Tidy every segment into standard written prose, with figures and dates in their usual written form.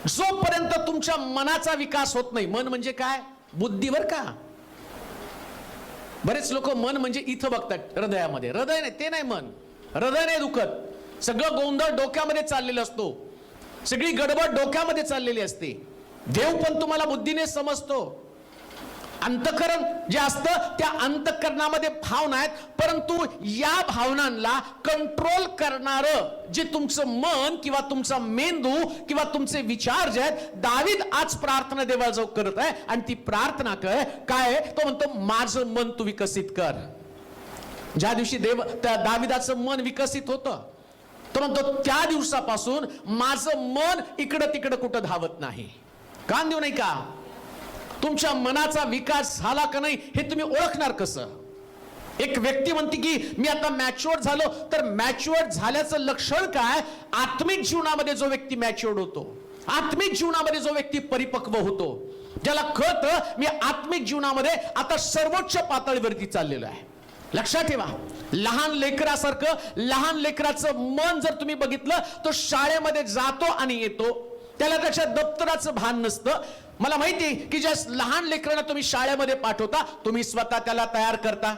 जोपर्यंत तुमच्या मनाचा विकास होत नाही, मन म्हणजे काय? बुद्धीवर का? बरेच लोक मन म्हणजे इथं बघतात, हृदयामध्ये. हृदय नाही, ते नाही मन. हृदय नाही दुखत, सगळं गोंधळ डोक्यामध्ये चाललेला असतो, सगळी गडबड डोक्यामध्ये चाललेली असते. देव पण तुम्हाला बुद्धीने समजतो. अंतःकरण जे असतं त्या अंतःकरणामध्ये भावना आहेत, परंतु या भावनांना कंट्रोल करणारं जे तुमचं मन किंवा तुमचा मेंदू किंवा तुमचे विचार जे आहेत, दावीद आज प्रार्थना देवाजवळ करत आहे. आणि ती प्रार्थना काय? तो म्हणतो, माझं मन तू विकसित कर. ज्या दिवशी त्या दाविदाचं मन विकसित होतं, तो म्हणतो त्या दिवसापासून माझं मन इकडं तिकडं कुठं धावत नाही. कान देऊ नाही का? तुमच्या मनाचा विकास झाला का नाही हे तुम्ही ओळखणार कसं? एक व्यक्ती म्हणते की मी आता मॅच्युअर झालो, तर मॅच्युअर झाल्याचं लक्षण काय? आत्मिक जीवनामध्ये जो व्यक्ती मॅच्युअर्ड होतो, आत्मिक जीवनामध्ये जो व्यक्ती परिपक्व होतो, ज्याला कळतं मी आत्मिक जीवनामध्ये आता सर्वोच्च पातळीवरती चाललेलो आहे. लक्षात ठेवा, लहान लेकरासारखं, लहान लेकराचं मन जर तुम्ही बघितलं, तो शाळेमध्ये जातो आणि येतो, त्याला त्याच्या दप्तराचं भान नसतं. मला माहिती आहे की ज्या लहान लेकरांना तुम्ही शाळेमध्ये पाठवता, तुम्ही स्वतः त्याला तयार करता,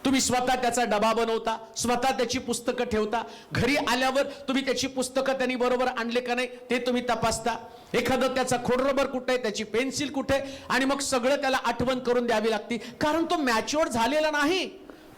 तुम्ही स्वतः त्याचा डबा बनवता, स्वतः त्याची पुस्तकं ठेवता. घरी आल्यावर तुम्ही त्याची पुस्तकं त्यांनी बरोबर आणले का नाही ते तुम्ही तपासता. एखादं त्याचा खोडरबर कुठे आहे, त्याची पेन्सिल कुठे आहे, आणि मग सगळं त्याला आठवण करून द्यावी लागते, कारण तो मॅच्युअर झालेला नाही.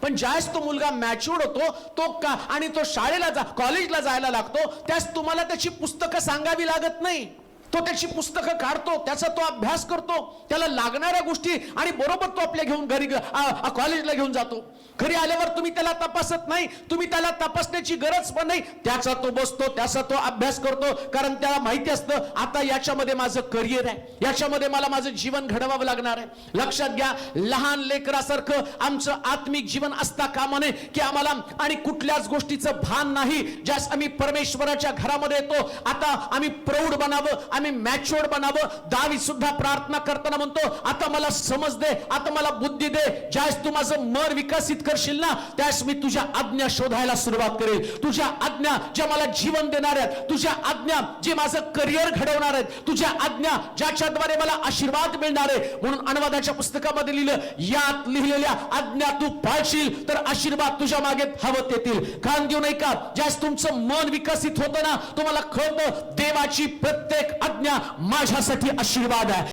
पण ज्यास तो मुलगा मॅच्युअर्ड होतो, तो का आणि तो शाळेला कॉलेजला जायला लागतो, त्यास तुम्हाला त्याची पुस्तकं सांगावी लागत नाही. तो त्याची पुस्तकं काढतो, त्याचा तो अभ्यास करतो, त्याला लागणाऱ्या गोष्टी, आणि बरोबर तो आपल्या घेऊन घरी कॉलेजला घेऊन जातो. घरी आल्यावर तुम्ही त्याला तपासत नाही, तुम्ही त्याला तपासण्याची गरज पण नाही. त्याचा तो बसतो, त्याचा तो अभ्यास करतो, कारण त्याला माहिती असतं आता याच्यामध्ये माझं करिअर आहे, याच्यामध्ये मला माझं जीवन घडवावं लागणार आहे. लक्षात घ्या, लहान लेकरासारखं आमचं आत्मिक जीवन असता कामा नये की आम्हाला आणि कुठल्याच गोष्टीचं भान नाही. ज्यास आम्ही परमेश्वराच्या घरामध्ये येतो, आता आम्ही प्रौढ बनावं, आम्ही मॅच्युअर्ड बनावं. दावीद सुद्धा प्रार्थना करताना म्हणतो, आता मला समज दे, आता मला बुद्धी दे. ज्यास तू माझं मन विकसित करशील ना, त्यास मी तुझ्या आज्ञा शोधायला सुरुवात करेल. तुझ्या आज्ञा ज्या मला जीवन देणार आहेत, तुझ्या आज्ञा जे माझं करिअर घडवणार आहेत, तुझ्या आज्ञा ज्याच्याद्वारे मला आशीर्वाद मिळणार आहे. म्हणून अनुवादाच्या पुस्तकामध्ये लिहिलं, यात लिहिलेल्या आज्ञा तू पाळशील तर आशीर्वाद तुझ्या मागे धावत येतील. कान देऊ नये का? ज्यास तुमचं मन विकसित होतं ना, तुम्हाला कळतं देवाची प्रत्येक आज्ञा माझ्यासाठी आशीर्वाद आहे.